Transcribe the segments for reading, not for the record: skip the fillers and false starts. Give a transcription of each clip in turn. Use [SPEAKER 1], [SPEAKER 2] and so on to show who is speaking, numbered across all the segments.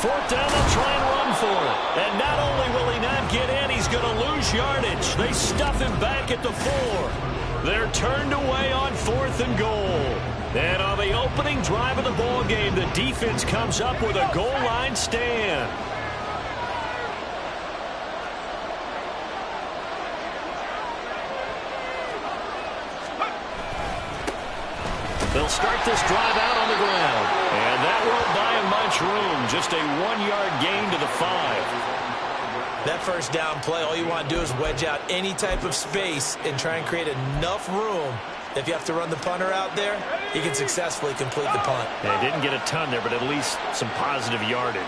[SPEAKER 1] fourth down, they'll try and run for it. And not only will he not get in, he's going to lose yardage. They stuff him back at the 4. They're turned away on 4th and goal. And on the opening drive of the ball game, the defense comes up with a goal line stand. They'll start this drive out on the ground. And that won't buy him much room. Just a 1-yard gain to the 5.
[SPEAKER 2] That first down play, all you want to do is wedge out any type of space and try and create enough room. If you have to run the punter out there, he can successfully complete the punt.
[SPEAKER 1] Yeah, didn't get a ton there, but at least some positive yardage.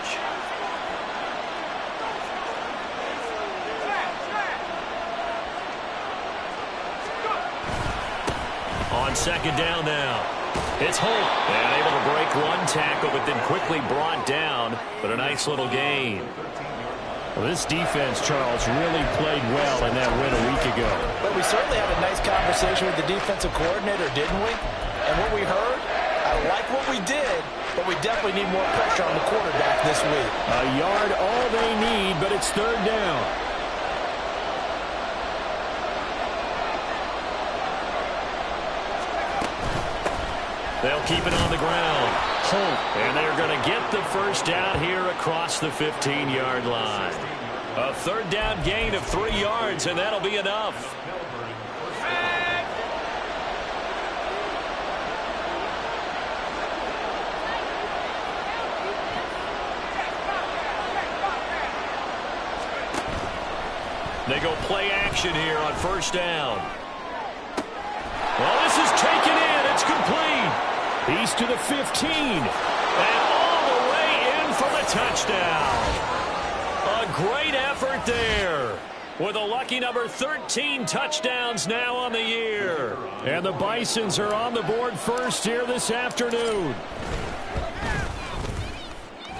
[SPEAKER 1] On second down now. It's Holt. And able to break one tackle, but then quickly brought down. But a nice little gain. Well, this defense, Charles, really played well in that win a week ago.
[SPEAKER 2] But we certainly had a nice conversation with the defensive coordinator, didn't we? And what we heard, I like what we did, but we definitely need more pressure on the quarterback this week.
[SPEAKER 1] A yard all they need, but it's third down. They'll keep it on the ground. Holt. And they're going to get the first down here across the 15-yard line. A third down gain of 3 yards, and that'll be enough. They go play action here on first down. Well, this is taken in. It's complete. He's to the 15. And all the way in for the touchdown. A great effort there. With a lucky number 13 touchdowns now on the year. And the Bisons are on the board first here this afternoon.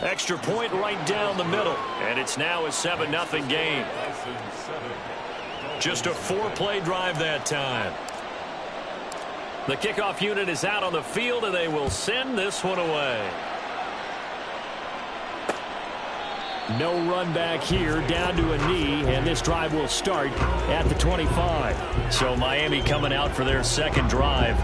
[SPEAKER 1] Extra point right down the middle. And it's now a 7-0 game. Just a 4-play drive that time. The kickoff unit is out on the field, and they will send this one away. No run back here, down to a knee, and this drive will start at the 25. So Miami coming out for their second drive.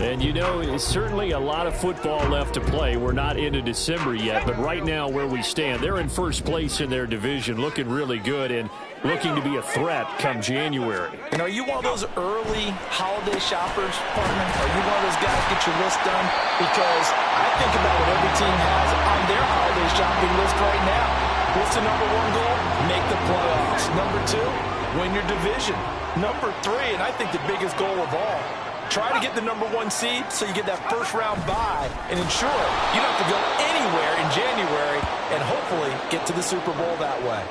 [SPEAKER 1] And, you know, it's certainly a lot of football left to play. We're not into December yet, but right now where we stand, they're in first place in their division, looking really good and looking to be a threat come January.
[SPEAKER 2] And are you one of those early holiday shoppers, partner? Are you one of those guys get your list done? Because I think about what every team has on their holiday shopping list right now. What's the number 1 goal? Make the playoffs. Number 2, win your division. Number 3, and I think the biggest goal of all, try to get the number 1 seed so you get that first-round bye and ensure you don't have to go anywhere in January and hopefully get to the Super Bowl that way.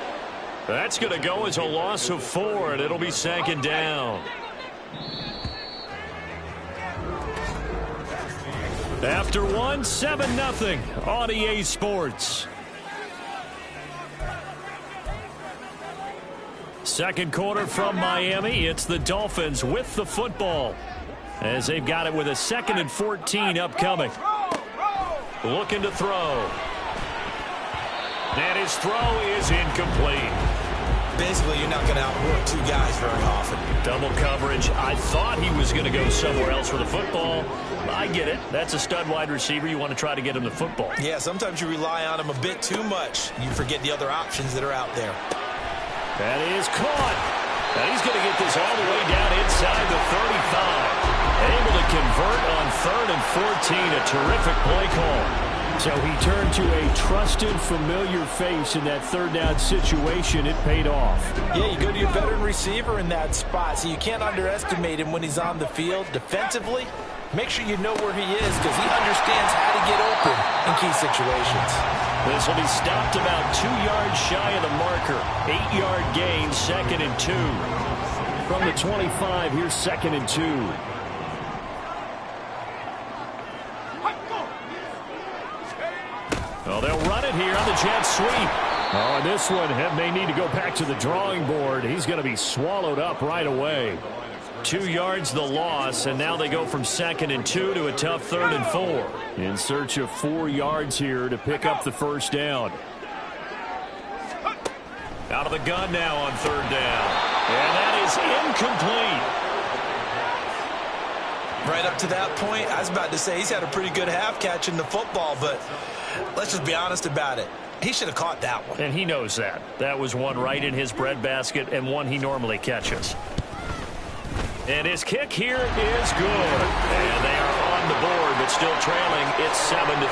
[SPEAKER 1] That's going to go as a loss of 4, and it'll be second down. After 1, 7-0 on EA Sports. Second quarter from Miami. It's the Dolphins with the football, as they've got it with a 2nd and 14 upcoming. Looking to throw. And his throw is incomplete.
[SPEAKER 2] Basically, you're not going to outwork 2 guys very often.
[SPEAKER 1] Double coverage. I thought he was going to go somewhere else for the football. I get it. That's a stud wide receiver. You want to try to get him the football.
[SPEAKER 2] Yeah, sometimes you rely on him a bit too much. You forget the other options that are out there.
[SPEAKER 1] That is caught. And he's going to get this all the way down inside the 35. Able to convert on 3rd and 14. A terrific play call. So he turned to a trusted, familiar face in that third down situation. It paid off.
[SPEAKER 2] Yeah, you go to your veteran receiver in that spot, so you can't underestimate him when he's on the field. Defensively, make sure you know where he is because he understands how to get open in key situations.
[SPEAKER 1] This will be stopped about 2 yards shy of the marker. 8-yard gain, 2nd and 2. From the 25, here's 2nd and 2. Well, they'll run it here on the jet sweep. Oh, and this one may need to go back to the drawing board. He's going to be swallowed up right away. 2 yards the loss, and now they go from 2nd and 2 to a tough 3rd and 4. In search of 4 yards here to pick up the first down. Out of the gun now on 3rd down. And that is incomplete.
[SPEAKER 2] Right up to that point, I was about to say he's had a pretty good half catching the football, but let's just be honest about it. He should have caught that one.
[SPEAKER 1] And he knows that. That was one right in his breadbasket and one he normally catches. And his kick here is good. And they are on the board, but still trailing. It's 7-3.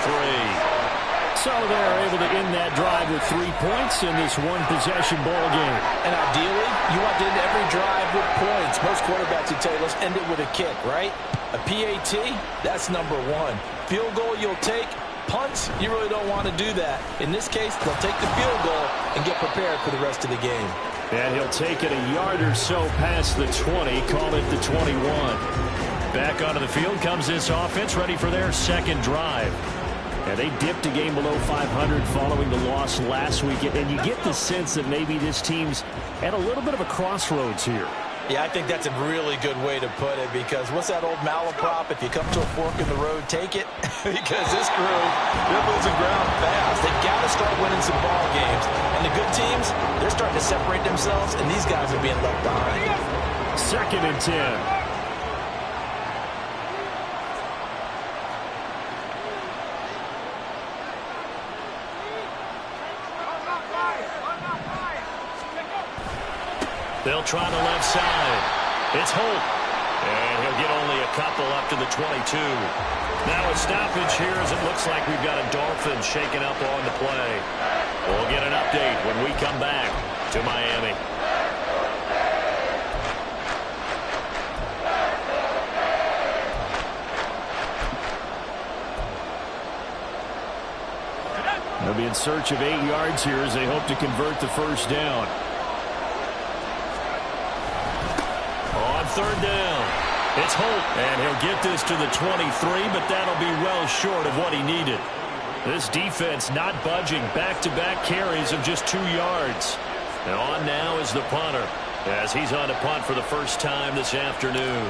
[SPEAKER 1] So they're able to end that drive with 3 points in this one-possession ball game.
[SPEAKER 2] And ideally, you want to end every drive with points. Most quarterbacks would tell you, let's end it with a kick, right? A PAT, that's number 1. Field goal you'll take. Punts, you really don't want to do that. In this case, they'll take the field goal and get prepared for the rest of the game.
[SPEAKER 1] And he'll take it a yard or so past the 20, call it the 21. Back onto the field comes this offense, ready for their second drive. And they dipped a game below 500 following the loss last week. And you get the sense that maybe this team's at a little bit of a crossroads here.
[SPEAKER 2] Yeah, I think that's a really good way to put it, because what's that old malaprop? If you come to a fork in the road, take it. Because this group, they're losing ground fast. They've got to start winning some ball games. And the good teams, they're starting to separate themselves, and these guys are being left behind.
[SPEAKER 1] 2nd and 10. They'll try the left side. It's Holt. And he'll get only a couple up to the 22. Now a stoppage here as it looks like we've got a Dolphin shaken up on the play. We'll get an update when we come back to Miami. They'll be in search of 8 yards here as they hope to convert the first down. 3rd down. It's Holt, and he'll get this to the 23, but that'll be well short of what he needed. This defense not budging. Back-to-back carries of just 2 yards. And on now is the punter, as he's on to punt for the first time this afternoon.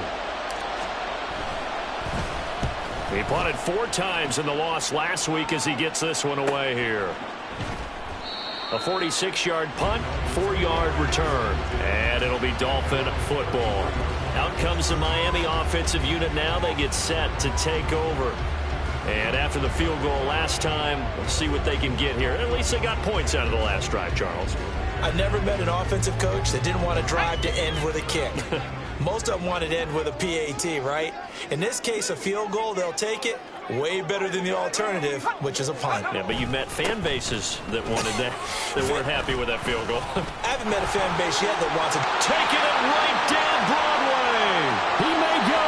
[SPEAKER 1] He punted 4 times in the loss last week as he gets this one away here. A 46-yard punt, 4-yard return. And it'll be Dolphin football. Out comes the Miami offensive unit now. They get set to take over. And after the field goal last time, let's see what they can get here. At least they got points out of the last drive, Charles.
[SPEAKER 2] I've never met an offensive coach that didn't want to drive to end with a kick. Most of them wanted to end with a PAT, right? In this case, a field goal, they'll take it. Way better than the alternative, which is a punt.
[SPEAKER 1] Yeah, but you met fan bases that wanted that, that weren't happy with that field goal.
[SPEAKER 2] I haven't met a fan base yet that wants it.
[SPEAKER 1] Taking it right down Broadway. He may go.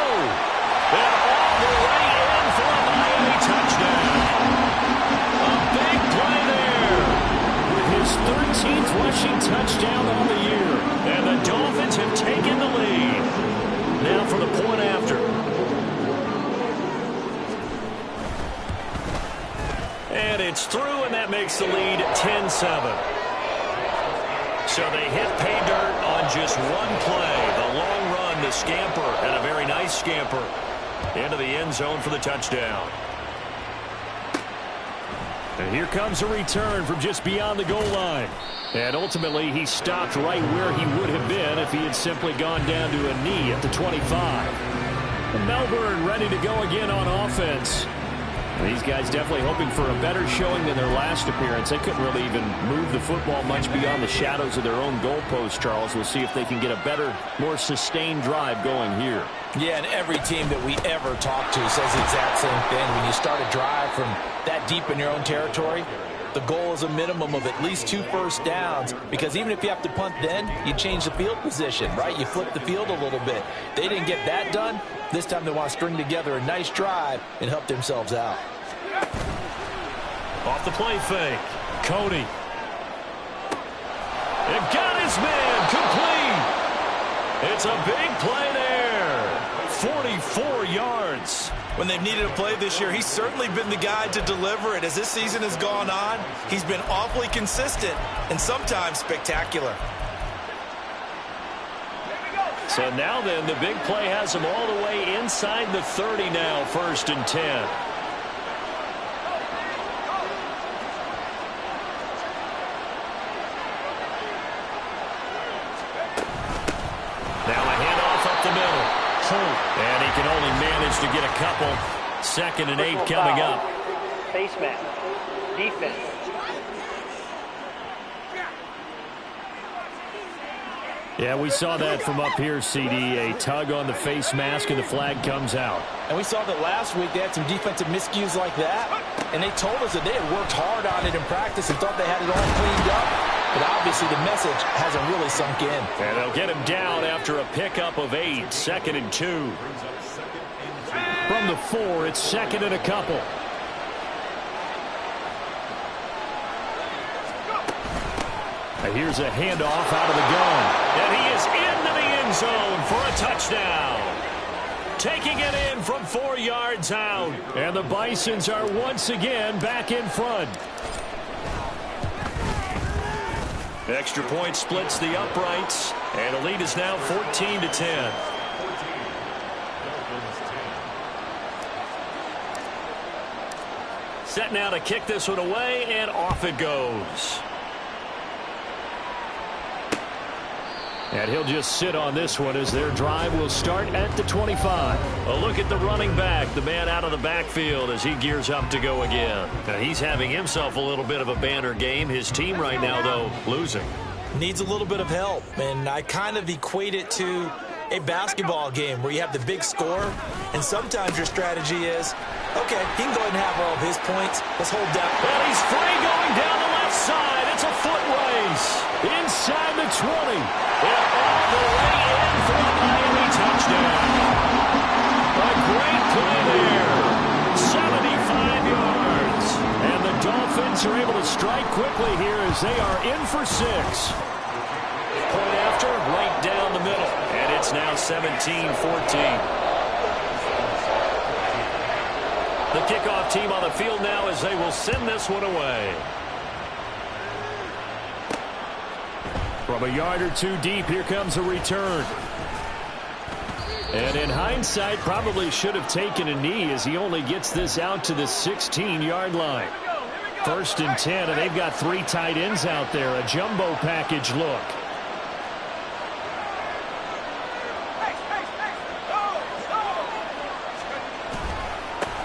[SPEAKER 1] And all the way in for a Miami touchdown. A big play there. With his 13th rushing touchdown on the year. And the Dolphins have taken the lead. Now for the point after. And it's through, and that makes the lead 10-7. So they hit pay dirt on just one play. The long run, the scamper, and a very nice scamper into the end zone for the touchdown. And here comes a return from just beyond the goal line. And ultimately, he stopped right where he would have been if he had simply gone down to a knee at the 25. And Melbourne ready to go again on offense. These guys definitely hoping for a better showing than their last appearance. They couldn't really even move the football much beyond the shadows of their own goalpost, Charles. We'll see if they can get a better, more sustained drive going here.
[SPEAKER 2] Yeah, and every team that we ever talk to says the exact same thing. When you start a drive from that deep in your own territory, the goal is a minimum of at least 2 first downs, because even if you have to punt then, you change the field position, right? You flip the field a little bit. They didn't get that done. This time they want to string together a nice drive and help themselves out.
[SPEAKER 1] Off the play fake. Cody. And got his man complete. It's a big play there. 44 yards.
[SPEAKER 2] When they've needed a play this year, he's certainly been the guy to deliver it. As this season has gone on, he's been awfully consistent and sometimes spectacular.
[SPEAKER 1] So now then, the big play has them all the way inside the 30 now, 1st and 10. Now a handoff up the middle. And he can only manage to get a couple. 2nd and 8 coming up.
[SPEAKER 3] Face mask. Defense.
[SPEAKER 1] Yeah, we saw that from up here, CD. A tug on the face mask, and the flag comes out.
[SPEAKER 2] And we saw that last week they had some defensive miscues like that. And they told us that they had worked hard on it in practice and thought they had it all cleaned up. But obviously the message hasn't really sunk in.
[SPEAKER 1] And they'll get him down after a pickup of 8. 2nd and 2. From the 4, it's 2nd and a couple. And here's a handoff out of the gun. And he is into the end zone for a touchdown. Taking it in from 4 yards out. And the Bisons are once again back in front. Extra point splits the uprights. And the lead is now 14-10. Set now to kick this one away, and off it goes. And he'll just sit on this one as their drive will start at the 25. A look at the running back, the man out of the backfield as he gears up to go again. Now he's having himself a little bit of a banner game. His team right now, though, losing.
[SPEAKER 2] Needs a little bit of help, and I kind of equate it to a basketball game where you have the big score, and sometimes your strategy is, okay, he can go ahead and have all of his points. Let's hold down.
[SPEAKER 1] And he's free going down the left side. It's a foot race. Inside the 20. And all the way in for the Miami touchdown. A great play there. 75 yards. And the Dolphins are able to strike quickly here as they are in for 6. Point after, right down the middle. And it's now 17-14. The kickoff team on the field now as they will send this one away. From a yard or two deep, here comes a return. And in hindsight, probably should have taken a knee as he only gets this out to the 16-yard line. 1st and 10, and they've got 3 tight ends out there. A jumbo package look.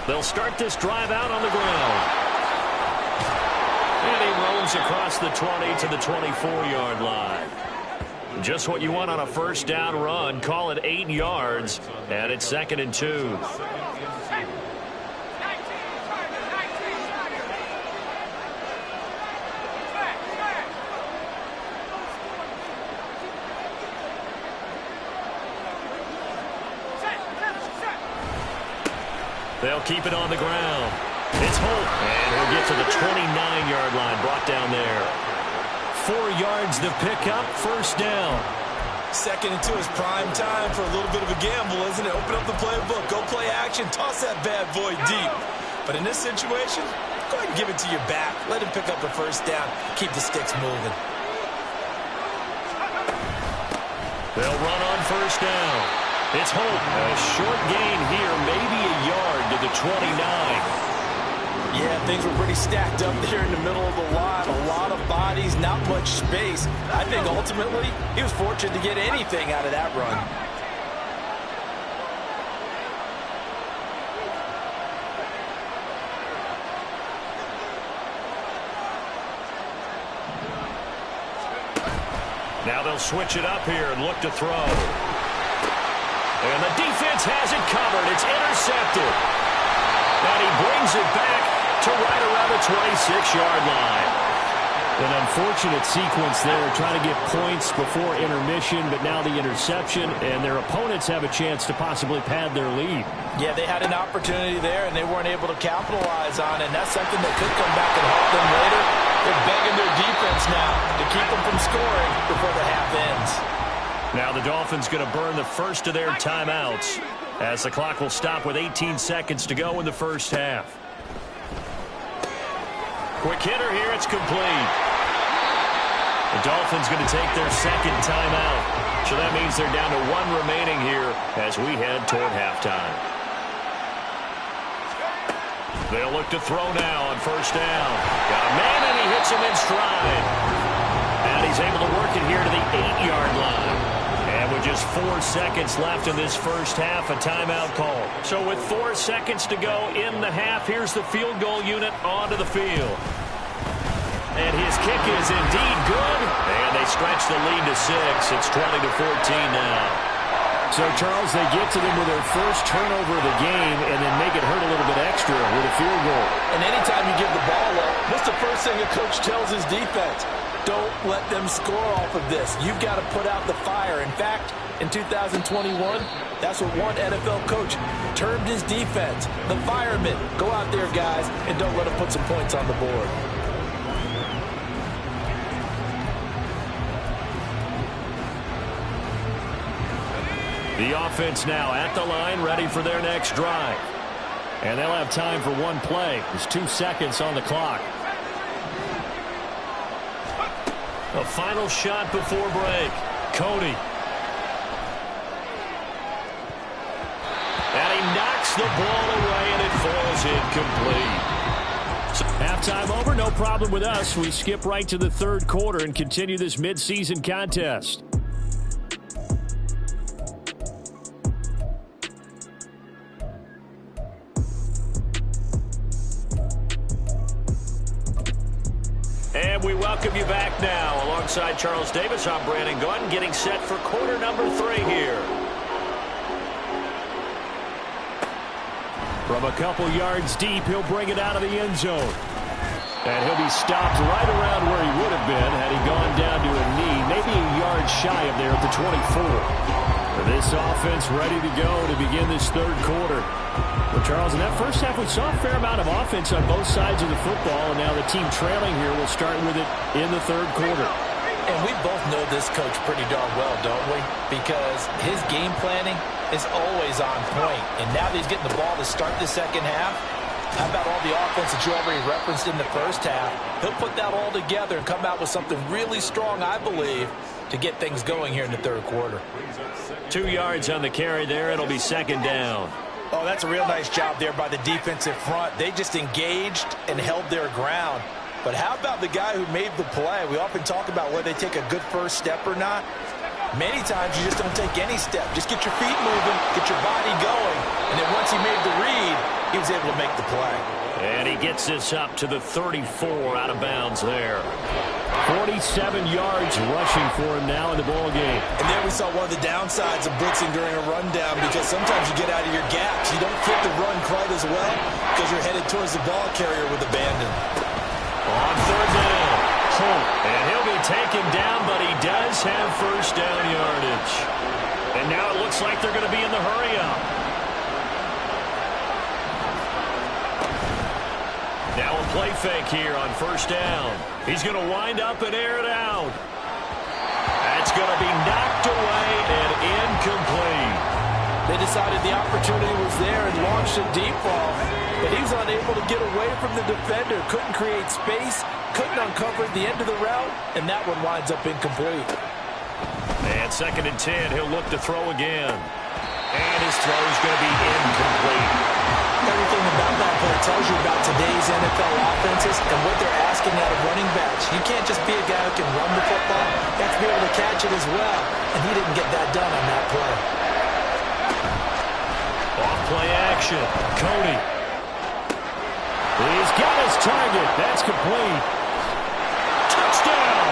[SPEAKER 1] They'll start this drive out on the ground. And he roams across the 20 to the 24-yard line. Just what you want on a first down run. Call it 8 yards. And it's 2nd and 2. They'll keep it on the ground. It's Holt, and he'll get to the 29-yard line, brought down there. 4 yards to pick up, 1st down.
[SPEAKER 2] 2nd and 2 is prime time for a little bit of a gamble, isn't it? Open up the playbook, go play action, toss that bad boy deep. But in this situation, go ahead and give it to your back. Let him pick up the 1st down, keep the sticks moving.
[SPEAKER 1] They'll run on 1st down. It's Holt. A short gain here, maybe a yard to the 29.
[SPEAKER 2] Yeah, things were pretty stacked up there in the middle of the line. A lot of bodies, not much space. I think ultimately he was fortunate to get anything out of that run.
[SPEAKER 1] Now they'll switch it up here and look to throw. And the defense has it covered. It's intercepted. And he brings it back to right around the 26-yard line. An unfortunate sequence there, trying to get points before intermission, but now the interception, and their opponents have a chance to possibly pad their lead.
[SPEAKER 2] Yeah, they had an opportunity there, and they weren't able to capitalize on it, and that's something that could come back and help them later. They're begging their defense now to keep them from scoring before the half ends.
[SPEAKER 1] Now the Dolphins going to burn the first of their timeouts as the clock will stop with 18 seconds to go in the first half. Quick hitter here, it's complete. The Dolphins going to take their second timeout. So that means they're down to 1 remaining here as we head toward halftime. They'll look to throw now on first down. Got a man, and he hits him in stride. And he's able to work it here to the 8-yard line. And with just 4 seconds left in this first half, a timeout call. So with 4 seconds to go in the half, here's the field goal unit onto the field. And his kick is indeed good. And they stretch the lead to 6. It's 20-14 now.
[SPEAKER 4] So, Charles, they get to them with their first turnover of the game and then make it hurt a little bit extra with a field goal.
[SPEAKER 2] And anytime you give the ball up, what's the first thing a coach tells his defense? Don't let them score off of this. You've got to put out the fire. In fact, in 2021, that's what one NFL coach termed his defense. The firemen. Go out there, guys, and don't let them put some points on the board.
[SPEAKER 1] The offense now at the line, ready for their next drive. And they'll have time for one play. There's 2 seconds on the clock. A final shot before break. Cody. And he knocks the ball away, and it falls incomplete. So, halftime over, no problem with us. We skip right to the third quarter and continue this midseason contest. And we welcome you back now. Alongside Charles Davis, I'm Brandon Gaudin, getting set for quarter number 3 here. From a couple yards deep, he'll bring it out of the end zone. And he'll be stopped right around where he would have been had he gone down to a knee, maybe a yard shy of there at the 24. This offense ready to go to begin this third quarter. Well, Charles, in that first half, we saw a fair amount of offense on both sides of the football, and now the team trailing here will start with it in the third quarter.
[SPEAKER 2] And we both know this coach pretty darn well, don't we? Because his game planning is always on point. And now that he's getting the ball to start the second half, how about all the offense that you already referenced in the first half? He'll put that all together and come out with something really strong, I believe, to get things going here in the third quarter.
[SPEAKER 1] 2 yards on the carry there. It'll be second down.
[SPEAKER 2] Oh, that's a real nice job there by the defensive front. They just engaged and held their ground. But how about the guy who made the play? We often talk about whether they take a good first step or not. Many times you just don't take any step. Just get your feet moving, get your body going. And then once he made the read, he was able to make the play.
[SPEAKER 1] And he gets this up to the 34 out of bounds there. 47 yards rushing for him now in the ball game.
[SPEAKER 2] And there we saw one of the downsides of blitzing during a rundown, because sometimes you get out of your gaps. You don't fit the run quite as well because you're headed towards the ball carrier with abandon.
[SPEAKER 1] On third down, Holt. And he'll be taken down, but he does have first down yardage. And now it looks like they're going to be in the hurry-up. Now a play fake here on first down. He's going to wind up and air it out. That's going to be knocked away and incomplete.
[SPEAKER 2] They decided the opportunity was there and launched a deep ball, but he was unable to get away from the defender. Couldn't create space, couldn't uncover the end of the route, and that one winds up incomplete.
[SPEAKER 1] And second and 10, he'll look to throw again. And his throw is going to be incomplete.
[SPEAKER 2] Everything about that play tells you about today's NFL offenses and what they're asking out of running backs. You can't just be a guy who can run the football. You have to be able to catch it as well, and he didn't get that done on that play.
[SPEAKER 1] Off play action. Cody. He's got his target. That's complete. Touchdown.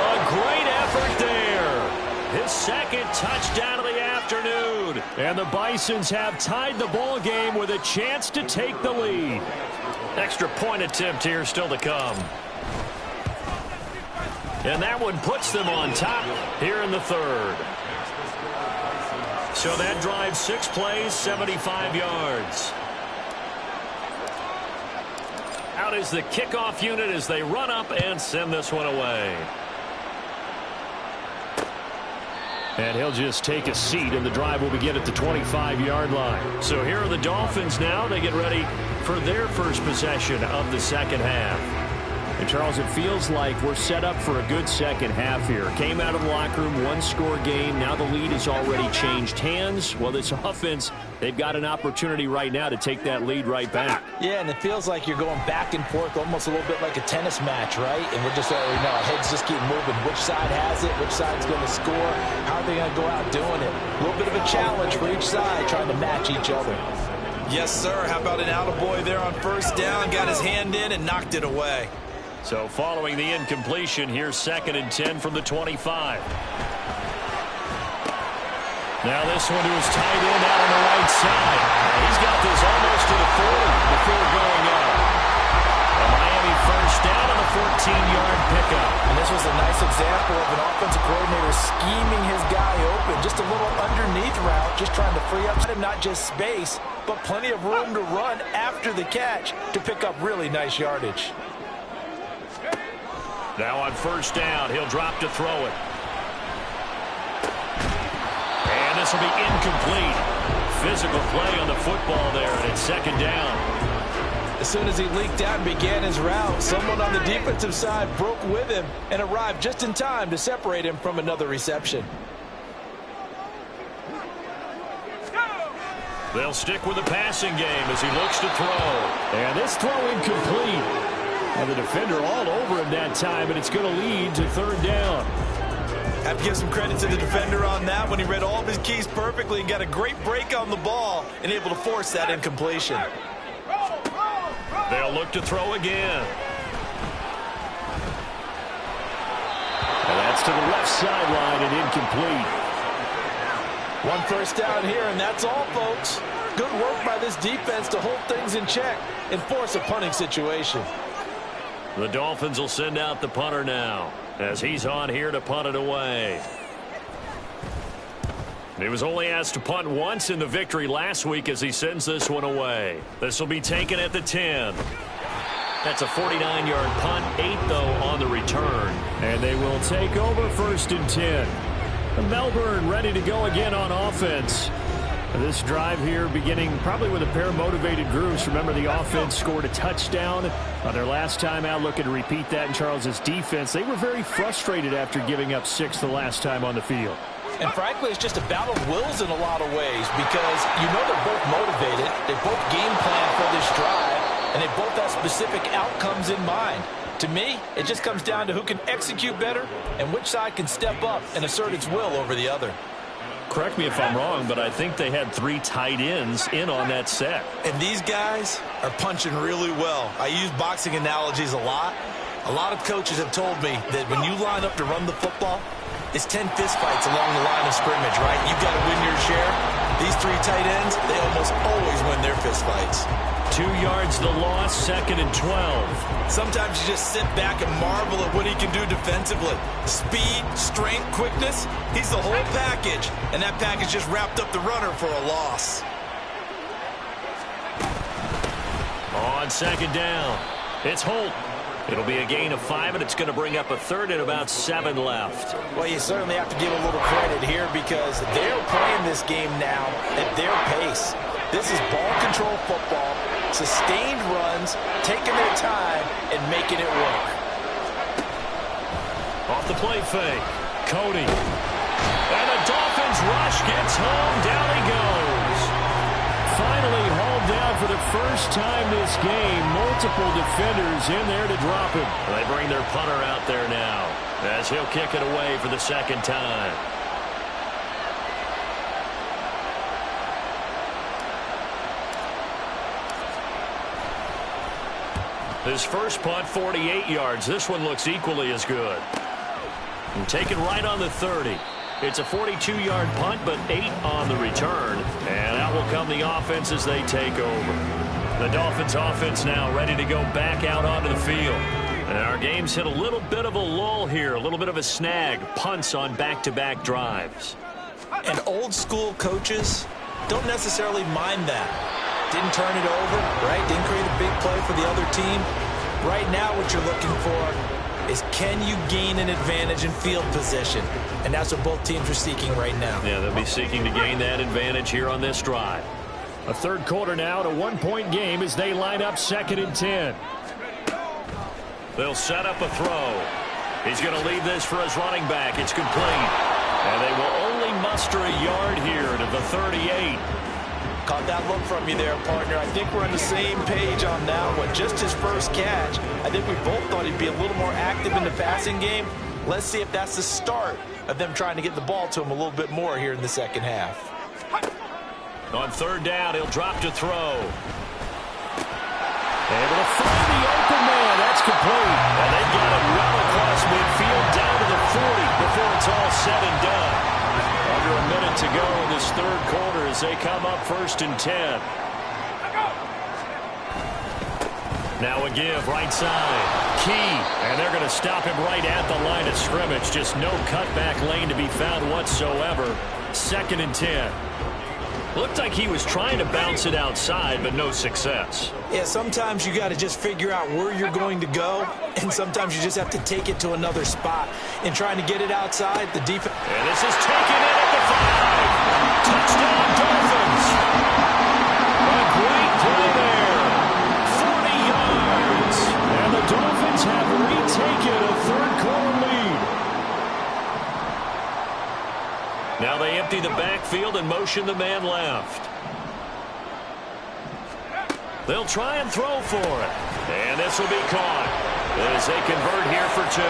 [SPEAKER 1] A great effort there. His second touchdown of the afternoon. And the Bisons have tied the ball game with a chance to take the lead. Extra point attempt here still to come. And that one puts them on top here in the third. So that drives 6 plays, 75 yards. Out is the kickoff unit as they run up and send this one away. And he'll just take a seat, and the drive will begin at the 25-yard line. So here are the Dolphins now. They get ready for their first possession of the second half.
[SPEAKER 4] And Charles, it feels like we're set up for a good second half here. Came out of the locker room, one-score game. Now the lead has already changed hands. Well, this offense, they've got an opportunity right now to take that lead right back.
[SPEAKER 2] Yeah, and it feels like you're going back and forth almost a little bit like a tennis match, right? And we're just already know our heads just keep moving. Which side has it? Which side's going to score? How are they going to go out doing it? A little bit of a challenge for each side trying to match each other.
[SPEAKER 5] Yes, sir. How about an attaboy there on first down? Got his hand in and knocked it away.
[SPEAKER 1] So following the incompletion, here's 2nd and 10 from the 25. Now this one to his tight end out on the right side. He's got this almost to the 40 before going up. A Miami first down on the 14-yard pickup.
[SPEAKER 2] And this was a nice example of an offensive coordinator scheming his guy open. Just a little underneath route, just trying to free up him, not just space, but plenty of room to run after the catch to pick up really nice yardage.
[SPEAKER 1] Now on first down, he'll drop to throw it. And this will be incomplete. Physical play on the football there, and it's 2nd down.
[SPEAKER 2] As soon as he leaked out and began his route, someone on the defensive side broke with him and arrived just in time to separate him from another reception.
[SPEAKER 1] They'll stick with the passing game as he looks to throw.
[SPEAKER 4] And this throw incomplete. And the defender all over him that time, and it's going to lead to 3rd down.
[SPEAKER 5] Have to give some credit to the defender on that when he read all of his keys perfectly and got a great break on the ball and able to force that incompletion.
[SPEAKER 1] They'll look to throw again.
[SPEAKER 4] And that's to the left sideline and incomplete.
[SPEAKER 2] One first down here, and that's all, folks. Good work by this defense to hold things in check and force a punting situation.
[SPEAKER 1] The Dolphins will send out the punter now as he's on here to punt it away. He was only asked to punt once in the victory last week as he sends this one away. This will be taken at the 10. That's a 49-yard punt, 8 though on the return.
[SPEAKER 4] And they will take over 1st and 10. Melbourne ready to go again on offense. This drive here beginning probably with a pair of motivated groups. Remember, the offense scored a touchdown on their last time out. Looking to repeat that in Charles's defense. They were very frustrated after giving up 6 the last time on the field.
[SPEAKER 2] And frankly, it's just a battle of wills in a lot of ways because you know they're both motivated. They both game plan for this drive, and they both have specific outcomes in mind. To me, it just comes down to who can execute better and which side can step up and assert its will over the other.
[SPEAKER 1] Correct me if I'm wrong, but I think they had 3 tight ends in on that set.
[SPEAKER 5] And these guys are punching really well. I use boxing analogies a lot. A lot of coaches have told me that when you line up to run the football, it's 10 fistfights along the line of scrimmage, right? You've got to win your share. These 3 tight ends, they almost always win their fistfights.
[SPEAKER 1] 2 yards the loss, 2nd and 12.
[SPEAKER 5] Sometimes you just sit back and marvel at what he can do defensively. Speed, strength, quickness, he's the whole package. And that package just wrapped up the runner for a loss.
[SPEAKER 1] On 2nd down, it's Holt. It'll be a gain of 5, and it's going to bring up a 3rd and about 7 left.
[SPEAKER 2] Well, you certainly have to give a little credit here because they're playing this game now at their pace. This is ball control football, sustained runs, taking their time, and making it work.
[SPEAKER 1] Off the play fake, Cody. And the Dolphins rush gets home, down he goes.
[SPEAKER 4] Finally hauled down for the first time this game. Multiple defenders in there to drop him.
[SPEAKER 1] They bring their punter out there now as he'll kick it away for the 2nd time. His first punt, 48 yards. This one looks equally as good. And taken right on the 30. It's a 42-yard punt, but 8 on the return. And out will come the offense as they take over. The Dolphins offense now ready to go back out onto the field. And our game's hit a little bit of a lull here, a little bit of a snag. Punts on back-to-back drives.
[SPEAKER 2] And old school coaches don't necessarily mind that. Didn't turn it over, right? Didn't create a big play for the other team. Right now what you're looking for is can you gain an advantage in field position? And that's what both teams are seeking right now.
[SPEAKER 1] Yeah, they'll be seeking to gain that advantage here on this drive.
[SPEAKER 4] A 3rd quarter now, a 1-point game as they line up 2nd and 10.
[SPEAKER 1] They'll set up a throw. He's going to leave this for his running back. It's complete. And they will only muster a yard here to the 38.
[SPEAKER 2] Caught that look from you there, partner. I think we're on the same page on that one. Just his first catch. I think we both thought he'd be a little more active in the passing game. Let's see if that's the start of them trying to get the ball to him a little bit more here in the second half.
[SPEAKER 1] On third down, he'll drop to throw. Able to find the open man. That's complete. And they got it well across midfield down to the 40 before it's all said and done. Under a minute to go in this third quarter as they come up 1st and 10. Now a give right side. Key. And they're going to stop him right at the line of scrimmage. Just no cutback lane to be found whatsoever. 2nd and 10. Looked like he was trying to bounce it outside, but no success.
[SPEAKER 2] Yeah, sometimes you got to just figure out where you're going to go, and sometimes you just have to take it to another spot. In trying to get it outside, the defense...
[SPEAKER 1] And this is taken in at the 5. Touchdown, Dolphins. A great play there. 40 yards. And the Dolphins have retaken a third-quarter lead. Now they empty the backfield and motion the man left. They'll try and throw for it. And this will be caught as they convert here for 2.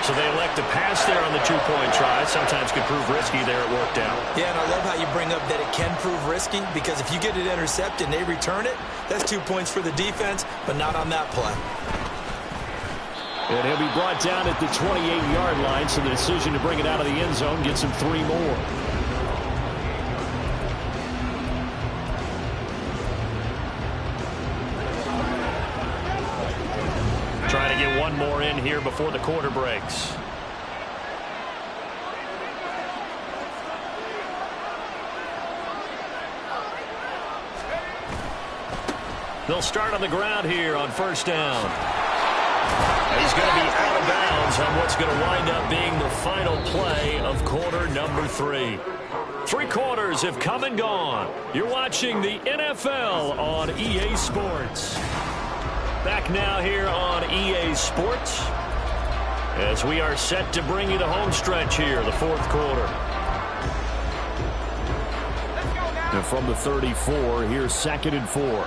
[SPEAKER 1] So they elect to pass there on the 2-point try. Sometimes can prove risky there. It worked out.
[SPEAKER 2] Yeah, and I love how you bring up that it can prove risky, because if you get it intercepted and they return it, that's 2 points for the defense, but not on that play.
[SPEAKER 4] And he'll be brought down at the 28-yard line, so the decision to bring it out of the end zone gets him 3 more.
[SPEAKER 1] Trying to get one more in here before the quarter breaks. They'll start on the ground here on 1st down. He's going to be out of bounds on what's going to wind up being the final play of quarter number 3. 3 quarters have come and gone. You're watching the NFL on EA Sports. Back now here on EA Sports as we are set to bring you the home stretch here, the 4th quarter.
[SPEAKER 4] And from the 34, here's 2nd and 4.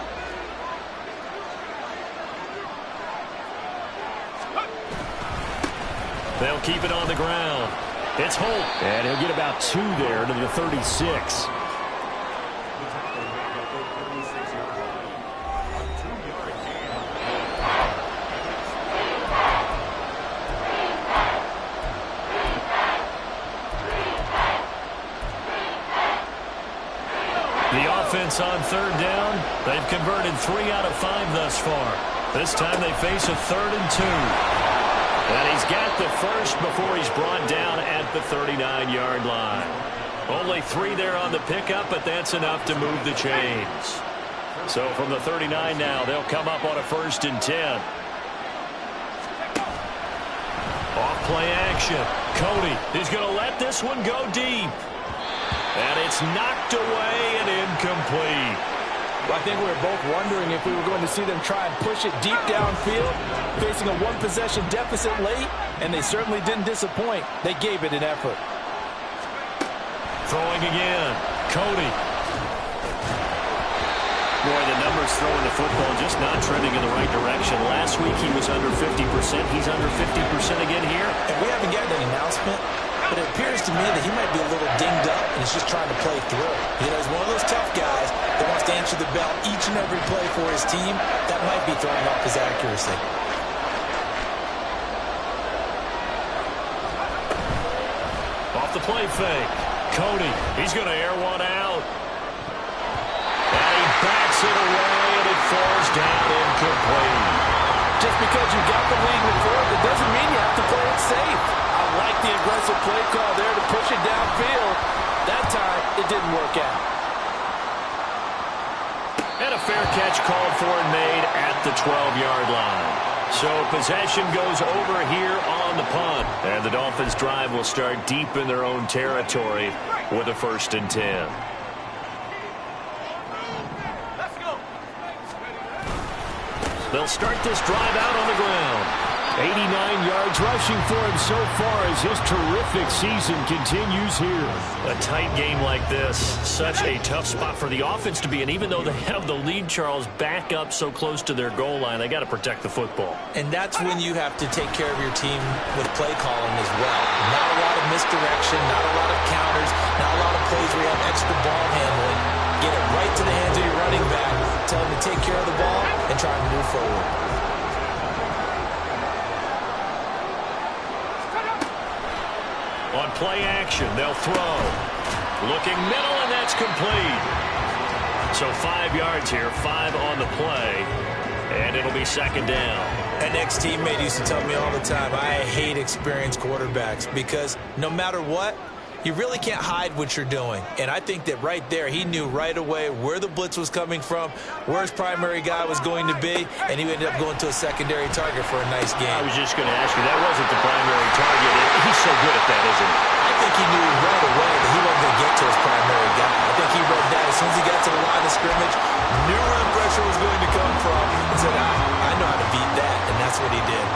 [SPEAKER 1] They'll keep it on the ground. It's Holt.
[SPEAKER 4] And he'll get about 2 there to the 36.
[SPEAKER 1] The offense on 3rd down, they've converted 3 out of 5 thus far. This time they face a 3rd and 2. And he's got the first before he's brought down at the 39-yard line. Only 3 there on the pickup, but that's enough to move the chains. So from the 39 now, they'll come up on a 1st and 10. Off play action. Cody is going to let this one go deep. And it's knocked away and incomplete.
[SPEAKER 2] Well, I think we were both wondering if we were going to see them try and push it deep downfield, facing a 1-possession deficit late, and they certainly didn't disappoint. They gave it an effort.
[SPEAKER 1] Throwing again. Cody.
[SPEAKER 4] Boy, the numbers throwing the football just not trending in the right direction. Last week he was under 50%. He's under 50% again here.
[SPEAKER 2] And we haven't gotten an announcement, but it appears to me that he might be a little dinged up and he's just trying to play through. You know, he's one of those tough guys that wants to answer the bell each and every play for his team. That might be throwing off his accuracy.
[SPEAKER 1] Off the play fake. Cody, he's going to air one out. And he backs it away, and it falls down incomplete.
[SPEAKER 2] Just because you got the lead with 4, that doesn't mean you have to play it safe. I like the aggressive play call there to push it downfield. That time, it didn't work out.
[SPEAKER 1] And a fair catch called for and made at the 12-yard line. So possession goes over here on the punt. And the Dolphins' drive will start deep in their own territory with a 1st and 10.
[SPEAKER 4] They'll start this drive out on the ground. 89 yards rushing for him so far as his terrific season continues here.
[SPEAKER 1] A tight game like this, such a tough spot for the offense to be in. Even though they have the lead, Charles, back up so close to their goal line, they got to protect the football.
[SPEAKER 5] And that's when you have to take care of your team with play calling as well. Not a lot of misdirection, not a lot of counters, not a lot of plays where you have extra ball handling. Get it right to the hands of your running back, tell him to take care of the ball, and try and move forward.
[SPEAKER 1] On play action, they'll throw. Looking middle, and that's complete. So 5 yards here, 5 on the play, and it'll be second down.
[SPEAKER 5] An ex-teammate used to tell me all the time, I hate experienced quarterbacks because no matter what, you really can't hide what you're doing. And I think that right there, he knew right away where the blitz was coming from, where his primary guy was going to be, and he ended up going to a secondary target for a nice game.
[SPEAKER 1] I was just going to ask you, that wasn't the primary target. He's so good at that, isn't he?
[SPEAKER 5] I think he knew right away that he wasn't going to get to his primary guy. I think he read that as soon as he got to the line of scrimmage, knew where the pressure was going to come from, and said, I know how to beat that, and that's what he did.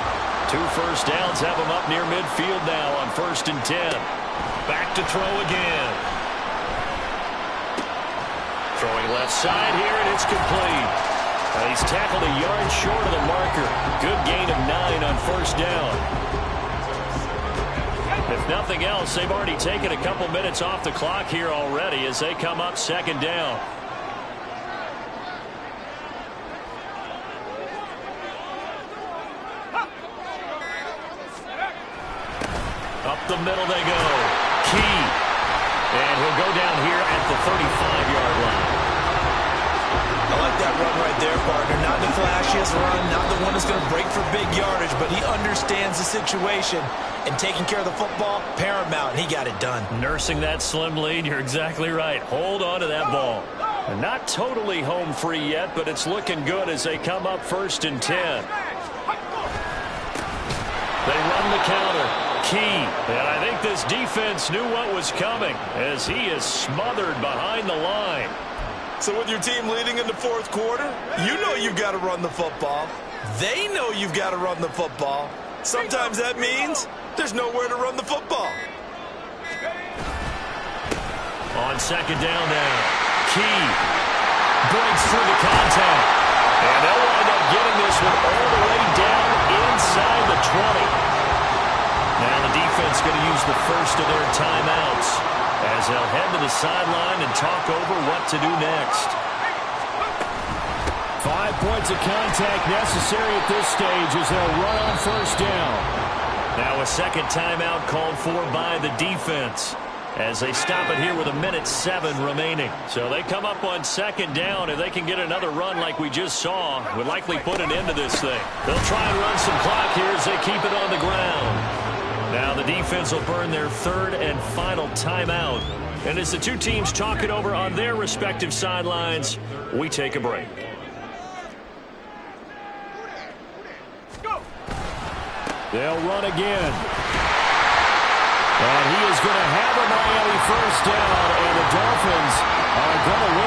[SPEAKER 1] 2 first downs have him up near midfield now on 1st and 10. Back to throw again. Throwing left side here, and it's complete. He's tackled a yard short of the marker. Good gain of 9 on 1st down. If nothing else, they've already taken a couple minutes off the clock here already as they come up 2nd down. Up the middle they go. Key. And he'll go down here at the 35-yard line.
[SPEAKER 5] I like that run right there, partner. Not the flashiest run, not the one that's going to break for big yardage, but he understands the situation, and taking care of the football, paramount, and he got it done.
[SPEAKER 1] Nursing that slim lead, you're exactly right. Hold on to that ball. And not totally home free yet, but it's looking good as they come up 1st and 10. They run the counter. Key. And I think this defense knew what was coming as he is smothered behind the line.
[SPEAKER 5] So with your team leading in the 4th quarter, you know you've got to run the football. They know you've got to run the football. Sometimes that means there's nowhere to run the football.
[SPEAKER 1] On 2nd down now. Key breaks through the contact. And they'll wind up getting this one all the way down inside the 20. Now the defense going to use the first of their timeouts as they'll head to the sideline and talk over what to do next.
[SPEAKER 4] 5 points of contact necessary at this stage as they'll run on 1st down.
[SPEAKER 1] Now a second timeout called for by the defense as they stop it here with 1:07 remaining. So they come up on 2nd down. If they can get another run like we just saw, would likely put an end to this thing. They'll try and run some clock here as they keep it on the ground. Now the defense will burn their 3rd and final timeout. And as the two teams talk it over on their respective sidelines, we take a break.
[SPEAKER 4] They'll run again. And he is going to have a Miami 1st down, and the Dolphins are going to win.